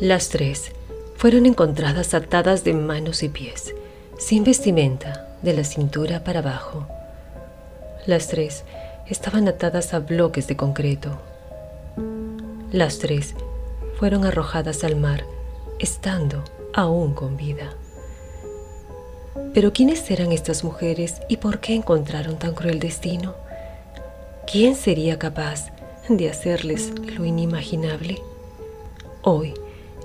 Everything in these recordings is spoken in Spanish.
Las tres fueron encontradas atadas de manos y pies, sin vestimenta, de la cintura para abajo. Las tres estaban atadas a bloques de concreto. Las tres fueron arrojadas al mar, estando aún con vida. Pero ¿quiénes eran estas mujeres y por qué encontraron tan cruel destino? ¿Quién sería capaz de hacerles lo inimaginable? Hoy,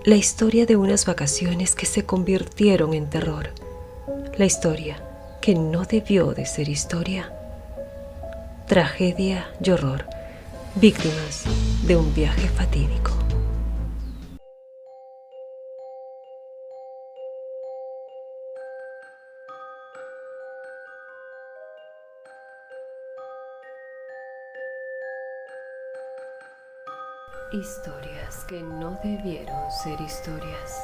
la historia de unas vacaciones que se convirtieron en terror. La historia que no debió de ser historia. Tragedia y horror, víctimas de un viaje fatídico. Historias que no debieron ser historias.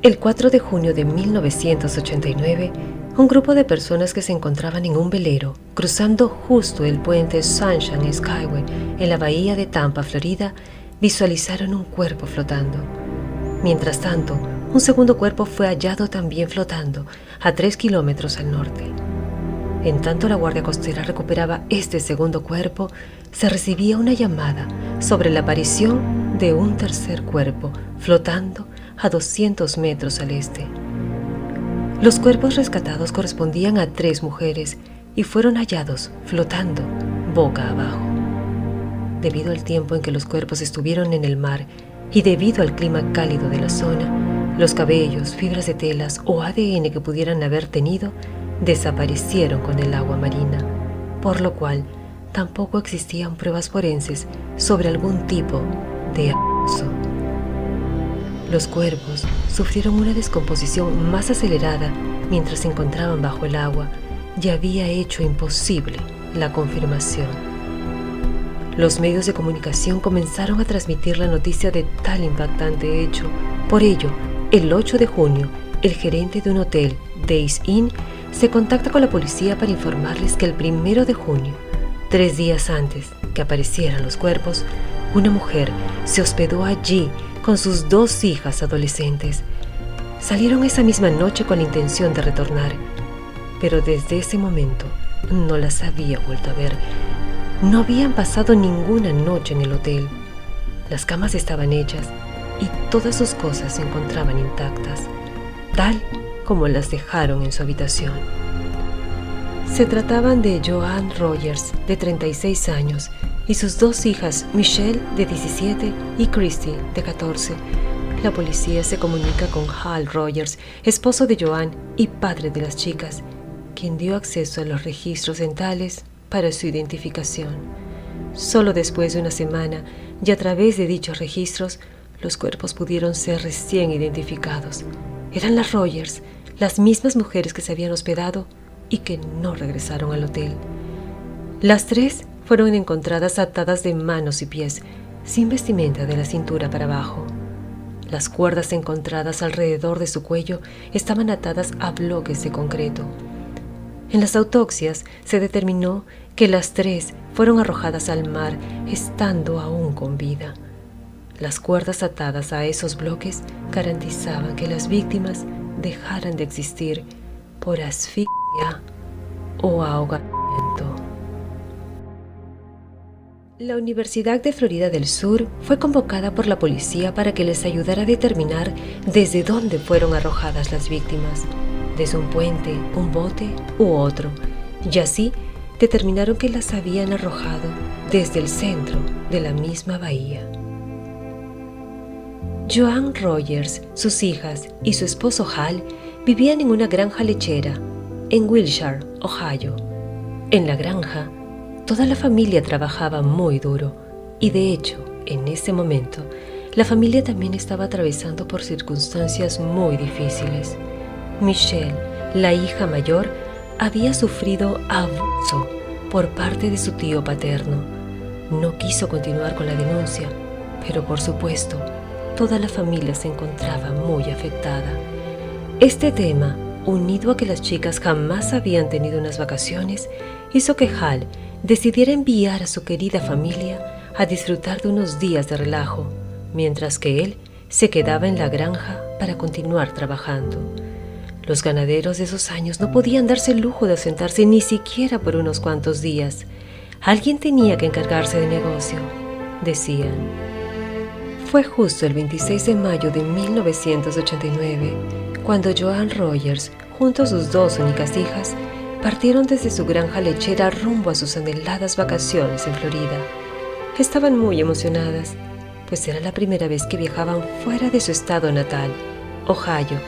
El 4 de junio de 1989, un grupo de personas que se encontraban en un velero cruzando justo el puente Sunshine Skyway en la bahía de Tampa, Florida, visualizaron un cuerpo flotando. Mientras tanto, un segundo cuerpo fue hallado también flotando a 3 kilómetros al norte. En tanto la Guardia Costera recuperaba este segundo cuerpo, se recibía una llamada sobre la aparición de un tercer cuerpo flotando a 200 metros al este. Los cuerpos rescatados correspondían a 3 mujeres y fueron hallados flotando boca abajo. Debido al tiempo en que los cuerpos estuvieron en el mar y debido al clima cálido de la zona, los cabellos, fibras de telas o ADN que pudieran haber tenido desaparecieron con el agua marina, por lo cual tampoco existían pruebas forenses sobre algún tipo de abuso. Los cuerpos sufrieron una descomposición más acelerada mientras se encontraban bajo el agua y había hecho imposible la confirmación. Los medios de comunicación comenzaron a transmitir la noticia de tal impactante hecho. Por ello, el 8 de junio, el gerente de un hotel, Days Inn, se contacta con la policía para informarles que el 1 de junio, 3 días antes que aparecieran los cuerpos, una mujer se hospedó allí con sus 2 hijas adolescentes. Salieron esa misma noche con la intención de retornar, pero desde ese momento no las había vuelto a ver. No habían pasado ninguna noche en el hotel. Las camas estaban hechas y todas sus cosas se encontraban intactas, tal como las dejaron en su habitación. Se trataban de Joanne Rogers, de 36 años, y sus 2 hijas, Michelle, de 17, y Christy, de 14. La policía se comunica con Hal Rogers, esposo de Joanne y padre de las chicas, quien dio acceso a los registros dentales para su identificación. Solo después de una semana, y a través de dichos registros, los cuerpos pudieron ser recién identificados. Eran las Rogers, las mismas mujeres que se habían hospedado y que no regresaron al hotel. Las 3 fueron encontradas atadas de manos y pies, sin vestimenta de la cintura para abajo. Las cuerdas encontradas alrededor de su cuello estaban atadas a bloques de concreto. En las autopsias se determinó que las 3 fueron arrojadas al mar estando aún con vida. Las cuerdas atadas a esos bloques garantizaban que las víctimas dejaran de existir por asfixia o ahogamiento. La Universidad de Florida del Sur fue convocada por la policía para que les ayudara a determinar desde dónde fueron arrojadas las víctimas, desde un puente, un bote u otro, y así determinaron que las habían arrojado desde el centro de la misma bahía. Joanne Rogers, sus hijas y su esposo Hal vivían en una granja lechera en Wilshire, Ohio. En la granja, toda la familia trabajaba muy duro y de hecho, en ese momento, la familia también estaba atravesando por circunstancias muy difíciles. Michelle, la hija mayor, había sufrido abuso por parte de su tío paterno. No quiso continuar con la denuncia, pero por supuesto, toda la familia se encontraba muy afectada. Este tema, unido a que las chicas jamás habían tenido unas vacaciones, hizo que Hal decidiera enviar a su querida familia a disfrutar de unos días de relajo, mientras que él se quedaba en la granja para continuar trabajando. Los ganaderos de esos años no podían darse el lujo de ausentarse ni siquiera por unos cuantos días. Alguien tenía que encargarse del negocio, decían. Fue justo el 26 de mayo de 1989 cuando Joan Rogers, junto a sus 2 únicas hijas, partieron desde su granja lechera rumbo a sus anheladas vacaciones en Florida. Estaban muy emocionadas, pues era la primera vez que viajaban fuera de su estado natal, Ohio.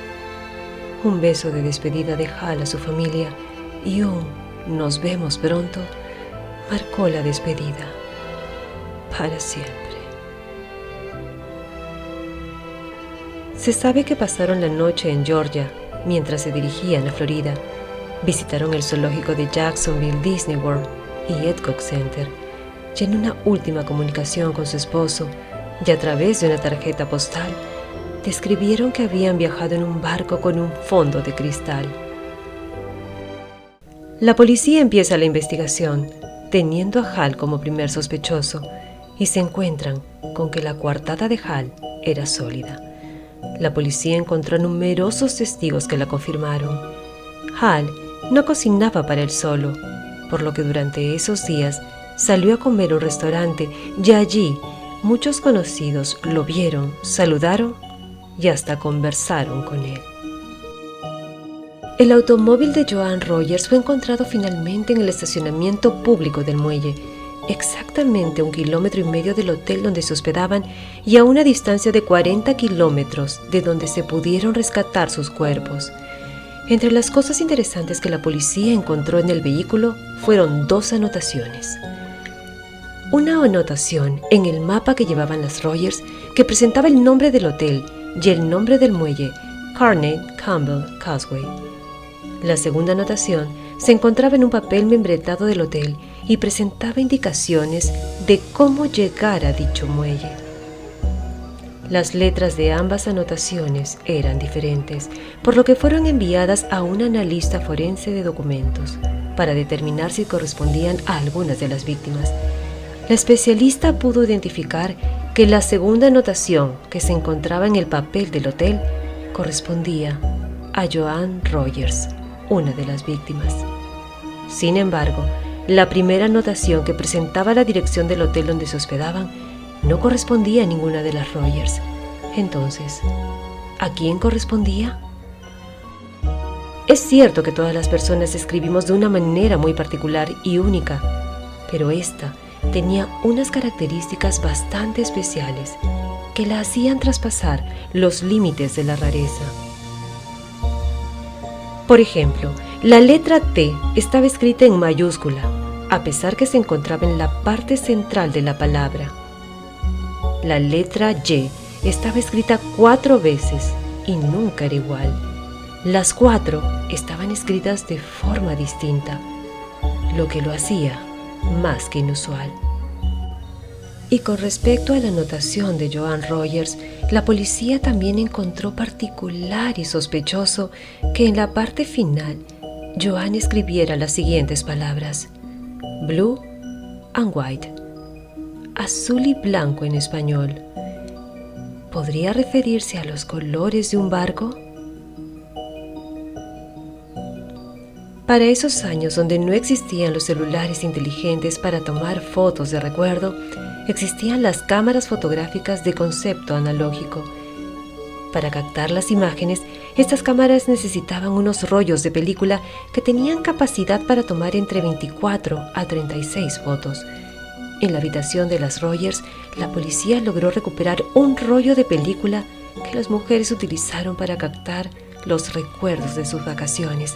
Un beso de despedida de Hal a su familia y un "nos vemos pronto" marcó la despedida para siempre. Se sabe que pasaron la noche en Georgia mientras se dirigían a Florida. Visitaron el zoológico de Jacksonville, Disney World y Epcot Center, y en una última comunicación con su esposo y a través de una tarjeta postal, describieron que habían viajado en un barco con un fondo de cristal. La policía empieza la investigación, teniendo a Hal como primer sospechoso, y se encuentran con que la coartada de Hal era sólida. La policía encontró numerosos testigos que la confirmaron. Hal no cocinaba para él solo, por lo que durante esos días salió a comer a un restaurante y allí muchos conocidos lo vieron, saludaron y hasta conversaron con él. El automóvil de Joan Rogers fue encontrado finalmente en el estacionamiento público del muelle, exactamente a 1,5 kilómetros del hotel donde se hospedaban y a una distancia de 40 kilómetros de donde se pudieron rescatar sus cuerpos. Entre las cosas interesantes que la policía encontró en el vehículo fueron 2 anotaciones. Una anotación en el mapa que llevaban las Rogers que presentaba el nombre del hotel y el nombre del muelle, Carney Campbell Causeway. La segunda anotación se encontraba en un papel membretado del hotel y presentaba indicaciones de cómo llegar a dicho muelle. Las letras de ambas anotaciones eran diferentes, por lo que fueron enviadas a un analista forense de documentos para determinar si correspondían a algunas de las víctimas. La especialista pudo identificar que la segunda anotación que se encontraba en el papel del hotel correspondía a Joan Rogers, una de las víctimas. Sin embargo, la primera anotación que presentaba la dirección del hotel donde se hospedaban no correspondía a ninguna de las Rogers. Entonces, ¿a quién correspondía? Es cierto que todas las personas escribimos de una manera muy particular y única, pero esta tenía unas características bastante especiales que la hacían traspasar los límites de la rareza. Por ejemplo, la letra T estaba escrita en mayúscula, a pesar que se encontraba en la parte central de la palabra. La letra Y estaba escrita 4 veces y nunca era igual. Las 4 estaban escritas de forma distinta, lo que lo hacía más que inusual. Y con respecto a la anotación de Joan Rogers, la policía también encontró particular y sospechoso que en la parte final Joan escribiera las siguientes palabras: Blue and white, azul y blanco en español. ¿Podría referirse a los colores de un barco? Para esos años donde no existían los celulares inteligentes para tomar fotos de recuerdo, existían las cámaras fotográficas de concepto analógico. Para captar las imágenes, estas cámaras necesitaban unos rollos de película que tenían capacidad para tomar entre 24 a 36 fotos. En la habitación de las Rogers, la policía logró recuperar un rollo de película que las mujeres utilizaron para captar los recuerdos de sus vacaciones.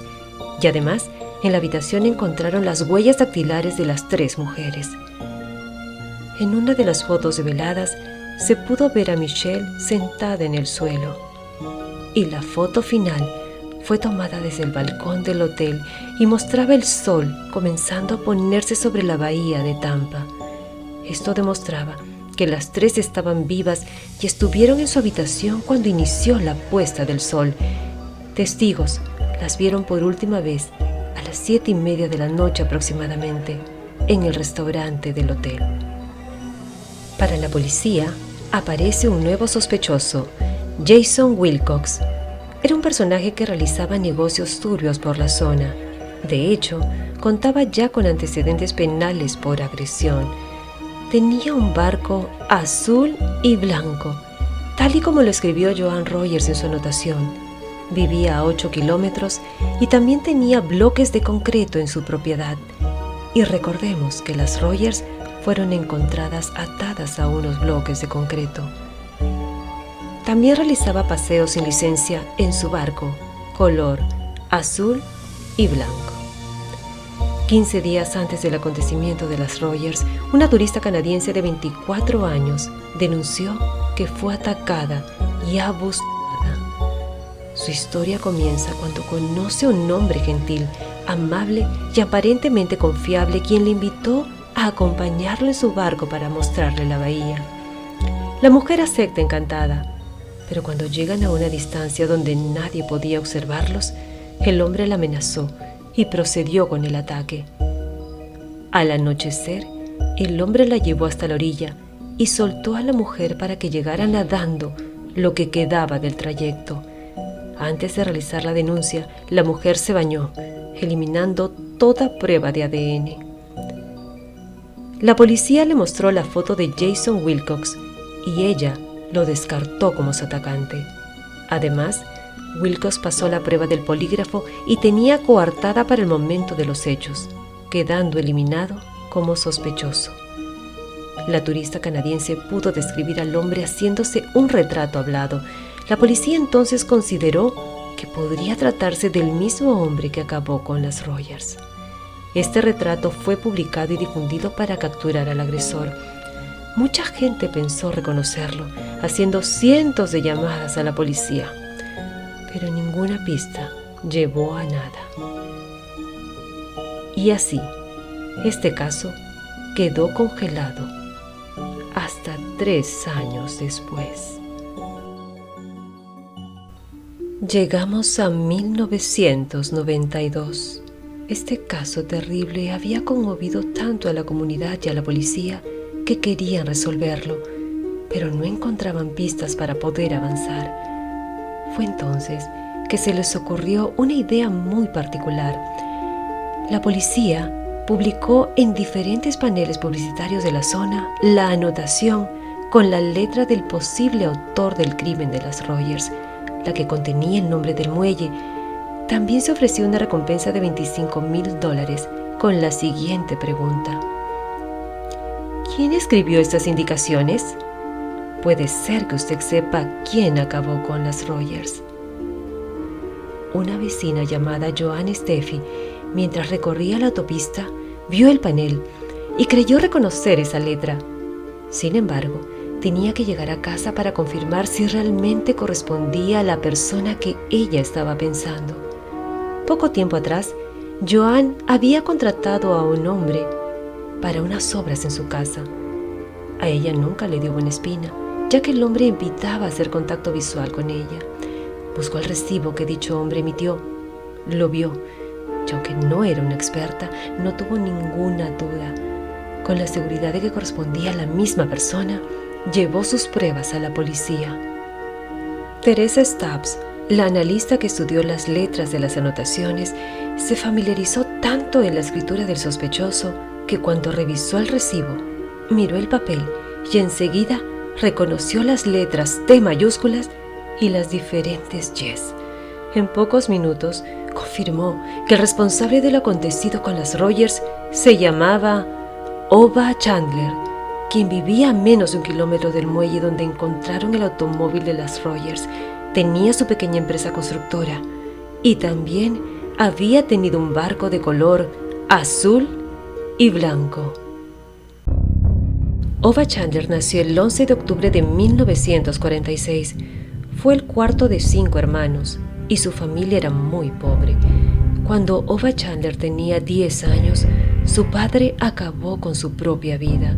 Y además, en la habitación encontraron las huellas dactilares de las 3 mujeres. En una de las fotos develadas, se pudo ver a Michelle sentada en el suelo. Y la foto final fue tomada desde el balcón del hotel y mostraba el sol comenzando a ponerse sobre la bahía de Tampa. Esto demostraba que las 3 estaban vivas y estuvieron en su habitación cuando inició la puesta del sol. Testigos las vieron por última vez a las 7:30 de la noche aproximadamente en el restaurante del hotel. Para la policía, aparece un nuevo sospechoso, Jason Wilcox. Era un personaje que realizaba negocios turbios por la zona. De hecho, contaba ya con antecedentes penales por agresión. Tenía un barco azul y blanco, tal y como lo escribió Joan Rogers en su anotación. Vivía a 8 kilómetros y también tenía bloques de concreto en su propiedad. Y recordemos que las Rogers fueron encontradas atadas a unos bloques de concreto. También realizaba paseos sin licencia en su barco, color azul y blanco. 15 días antes del acontecimiento de las Rogers, una turista canadiense de 24 años denunció que fue atacada y abusada. Su historia comienza cuando conoce a un hombre gentil, amable y aparentemente confiable, quien le invitó a acompañarlo en su barco para mostrarle la bahía. La mujer acepta encantada, pero cuando llegan a una distancia donde nadie podía observarlos, el hombre la amenazó y procedió con el ataque. Al anochecer, el hombre la llevó hasta la orilla y soltó a la mujer para que llegara nadando lo que quedaba del trayecto. Antes de realizar la denuncia, la mujer se bañó, eliminando toda prueba de ADN. La policía le mostró la foto de Jason Wilcox y ella lo descartó como su atacante. Además, Wilcox pasó la prueba del polígrafo y tenía coartada para el momento de los hechos, quedando eliminado como sospechoso. La turista canadiense pudo describir al hombre haciéndose un retrato hablado. La policía entonces consideró que podría tratarse del mismo hombre que acabó con las Rogers. Este retrato fue publicado y difundido para capturar al agresor. Mucha gente pensó reconocerlo, haciendo cientos de llamadas a la policía, pero ninguna pista llevó a nada. Y así, este caso quedó congelado hasta 3 años después. Llegamos a 1992. Este caso terrible había conmovido tanto a la comunidad y a la policía que querían resolverlo, pero no encontraban pistas para poder avanzar. Fue entonces que se les ocurrió una idea muy particular. La policía publicó en diferentes paneles publicitarios de la zona la anotación con la letra del posible autor del crimen de las Rogers, la que contenía el nombre del muelle. También se ofreció una recompensa de $25,000 con la siguiente pregunta: ¿quién escribió estas indicaciones? Puede ser que usted sepa quién acabó con las Rogers. Una vecina llamada Joan Steffi, mientras recorría la autopista, vio el panel y creyó reconocer esa letra. Sin embargo, tenía que llegar a casa para confirmar si realmente correspondía a la persona que ella estaba pensando. Poco tiempo atrás, Joan había contratado a un hombre para unas obras en su casa. A ella nunca le dio buena espina, ya que el hombre evitaba hacer contacto visual con ella. Buscó el recibo que dicho hombre emitió, lo vio, y aunque no era una experta, no tuvo ninguna duda. Con la seguridad de que correspondía a la misma persona, llevó sus pruebas a la policía. Teresa Stubbs, la analista que estudió las letras de las anotaciones, se familiarizó tanto en la escritura del sospechoso que cuando revisó el recibo, miró el papel y enseguida reconoció las letras T mayúsculas y las diferentes Y's. En pocos minutos confirmó que el responsable de lo acontecido con las Rogers se llamaba Ova Chandler, quien vivía a menos de 1 kilómetro del muelle donde encontraron el automóvil de las Rogers. Tenía su pequeña empresa constructora y también había tenido un barco de color azul y blanco. Ova Chandler nació el 11 de octubre de 1946. Fue el cuarto de 5 hermanos y su familia era muy pobre. Cuando Ova Chandler tenía 10 años, su padre acabó con su propia vida.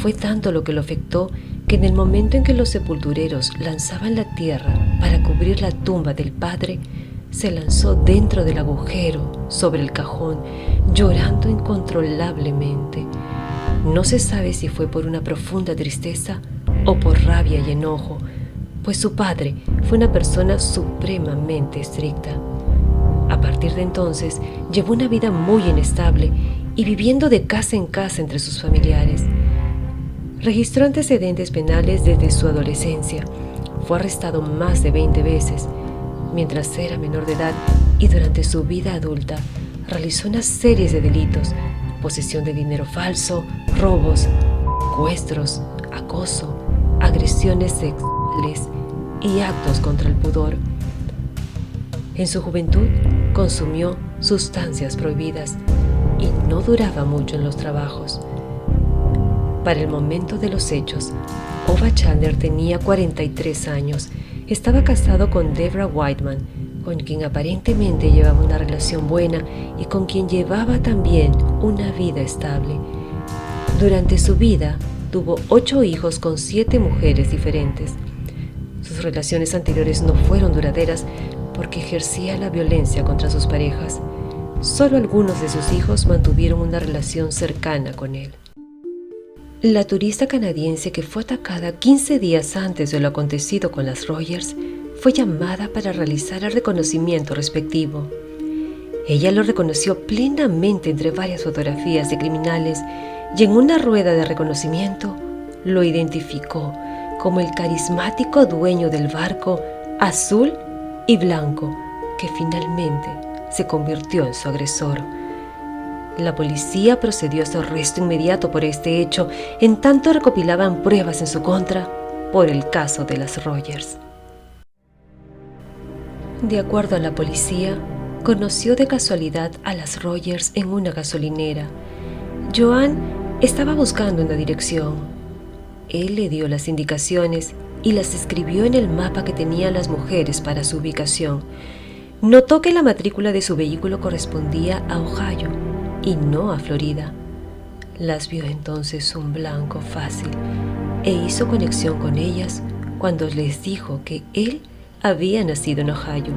Fue tanto lo que lo afectó que en el momento en que los sepultureros lanzaban la tierra para cubrir la tumba del padre, se lanzó dentro del agujero sobre el cajón, llorando incontrolablemente. No se sabe si fue por una profunda tristeza o por rabia y enojo, pues su padre fue una persona supremamente estricta. A partir de entonces, llevó una vida muy inestable y viviendo de casa en casa entre sus familiares. Registró antecedentes penales desde su adolescencia. Fue arrestado más de 20 veces. Mientras era menor de edad y durante su vida adulta, realizó una serie de delitos: posesión de dinero falso, robos, secuestros, acoso, agresiones sexuales y actos contra el pudor. En su juventud consumió sustancias prohibidas y no duraba mucho en los trabajos. Para el momento de los hechos, Ova Chandler tenía 43 años. Estaba casado con Debra Whiteman, con quien aparentemente llevaba una relación buena y con quien llevaba también una vida estable. Durante su vida, tuvo 8 hijos con 7 mujeres diferentes. Sus relaciones anteriores no fueron duraderas porque ejercía la violencia contra sus parejas. Solo algunos de sus hijos mantuvieron una relación cercana con él. La turista canadiense que fue atacada 15 días antes de lo acontecido con las Rogers fue llamada para realizar el reconocimiento respectivo. Ella lo reconoció plenamente entre varias fotografías de criminales y en una rueda de reconocimiento lo identificó como el carismático dueño del barco azul y blanco que finalmente se convirtió en su agresor. La policía procedió a su arresto inmediato por este hecho, en tanto recopilaban pruebas en su contra por el caso de las Rogers. De acuerdo a la policía, conoció de casualidad a las Rogers en una gasolinera. Joan estaba buscando una dirección. Él le dio las indicaciones y las escribió en el mapa que tenían las mujeres para su ubicación. Notó que la matrícula de su vehículo correspondía a Ohio y no a Florida. Las vio entonces un blanco fácil e hizo conexión con ellas cuando les dijo que él había nacido en Ohio,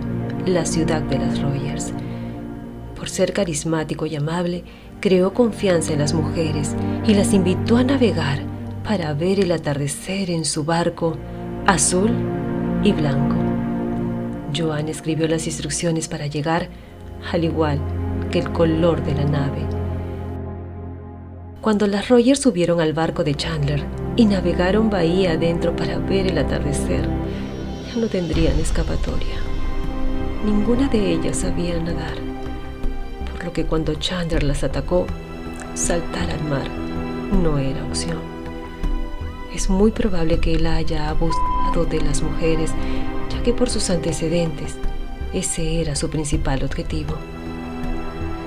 la ciudad de las Rogers. Por ser carismático y amable, creó confianza en las mujeres y las invitó a navegar para ver el atardecer en su barco azul y blanco. Joan escribió las instrucciones para llegar, al igual que el color de la nave. Cuando las Rogers subieron al barco de Chandler y navegaron bahía adentro para ver el atardecer, ya no tendrían escapatoria. Ninguna de ellas sabía nadar, por lo que cuando Chandler las atacó, saltar al mar no era opción. Es muy probable que él haya abusado de las mujeres, ya que por sus antecedentes, ese era su principal objetivo.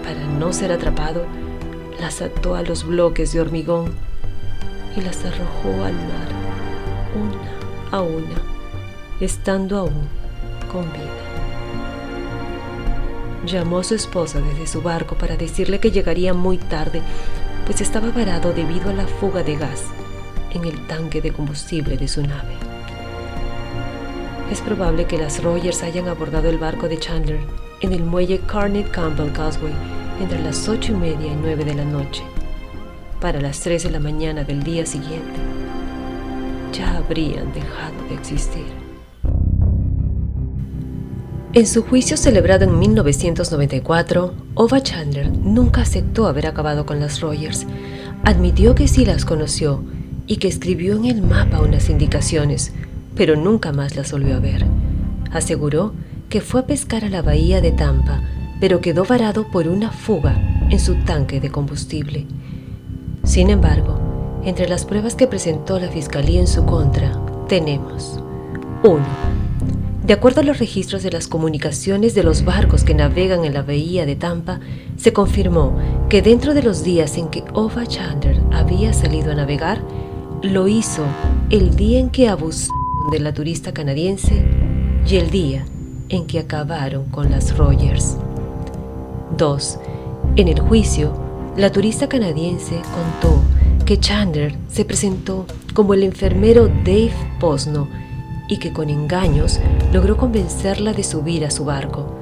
Para no ser atrapado, las ató a los bloques de hormigón y las arrojó al mar, una a una, estando aún con vida. Llamó a su esposa desde su barco para decirle que llegaría muy tarde, pues estaba varado debido a la fuga de gas en el tanque de combustible de su nave. Es probable que las Rogers hayan abordado el barco de Chandler en el muelle Carnet Campbell Causeway entre las 8:30 y 9 de la noche. Para las 3 de la mañana del día siguiente, ya habrían dejado de existir. En su juicio celebrado en 1994, Ova Chandler nunca aceptó haber acabado con las Rogers. Admitió que sí las conoció y que escribió en el mapa unas indicaciones, pero nunca más las volvió a ver. Aseguró que fue a pescar a la bahía de Tampa, pero quedó varado por una fuga en su tanque de combustible. Sin embargo, entre las pruebas que presentó la Fiscalía en su contra, tenemos 1. De acuerdo a los registros de las comunicaciones de los barcos que navegan en la bahía de Tampa, se confirmó que dentro de los días en que Ova Chandler había salido a navegar, lo hizo el día en que abusaron de la turista canadiense y el día en que acabaron con las Rogers. 2. En el juicio, la turista canadiense contó que Chandler se presentó como el enfermero Dave Posno y que con engaños logró convencerla de subir a su barco.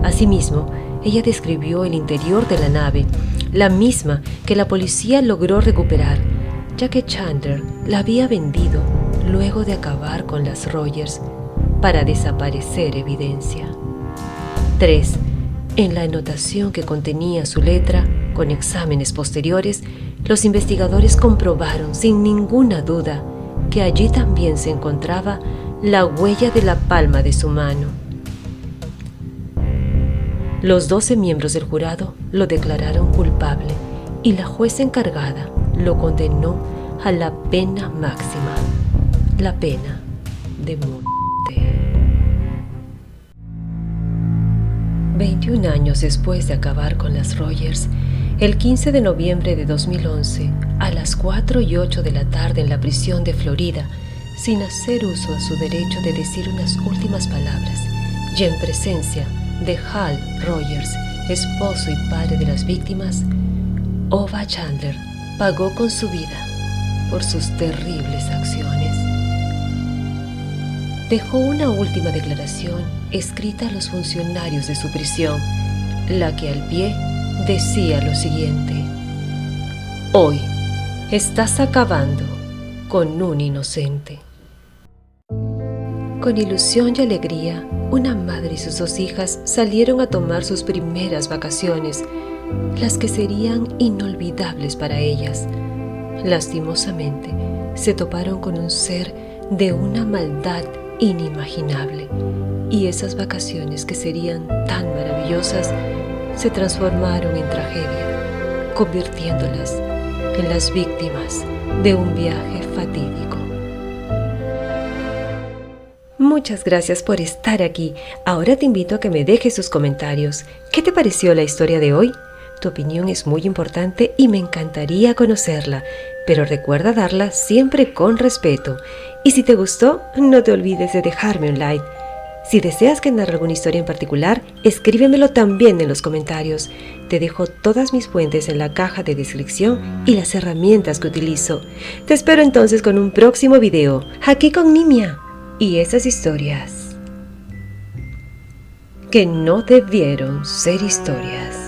Asimismo, ella describió el interior de la nave, la misma que la policía logró recuperar, ya que Chandler la había vendido luego de acabar con las Rogers para desaparecer evidencia. 3. En la anotación que contenía su letra, con exámenes posteriores, los investigadores comprobaron sin ninguna duda que allí también se encontraba la huella de la palma de su mano. Los 12 miembros del jurado lo declararon culpable y la jueza encargada lo condenó a la pena máxima, la pena de muerte. 21 años después de acabar con las Rogers, el 15 de noviembre de 2011, a las 4:08 de la tarde en la prisión de Florida, sin hacer uso a su derecho de decir unas últimas palabras, y en presencia de Hal Rogers, esposo y padre de las víctimas, Ova Chandler pagó con su vida por sus terribles acciones. Dejó una última declaración escrita a los funcionarios de su prisión, la que al pie decía lo siguiente: hoy estás acabando con un inocente. Con ilusión y alegría, una madre y sus 2 hijas salieron a tomar sus primeras vacaciones, las que serían inolvidables para ellas. Lastimosamente, se toparon con un ser de una maldad inimaginable, y esas vacaciones que serían tan maravillosas se transformaron en tragedia, convirtiéndolas en las víctimas de un viaje fatídico. Muchas gracias por estar aquí. Ahora te invito a que me dejes tus comentarios. ¿Qué te pareció la historia de hoy? Tu opinión es muy importante y me encantaría conocerla, pero recuerda darla siempre con respeto. Y si te gustó, no te olvides de dejarme un like. Si deseas que narre alguna historia en particular, escríbemelo también en los comentarios. Te dejo todas mis fuentes en la caja de descripción y las herramientas que utilizo. Te espero entonces con un próximo video, aquí con Nimia y esas historias que no debieron ser historias.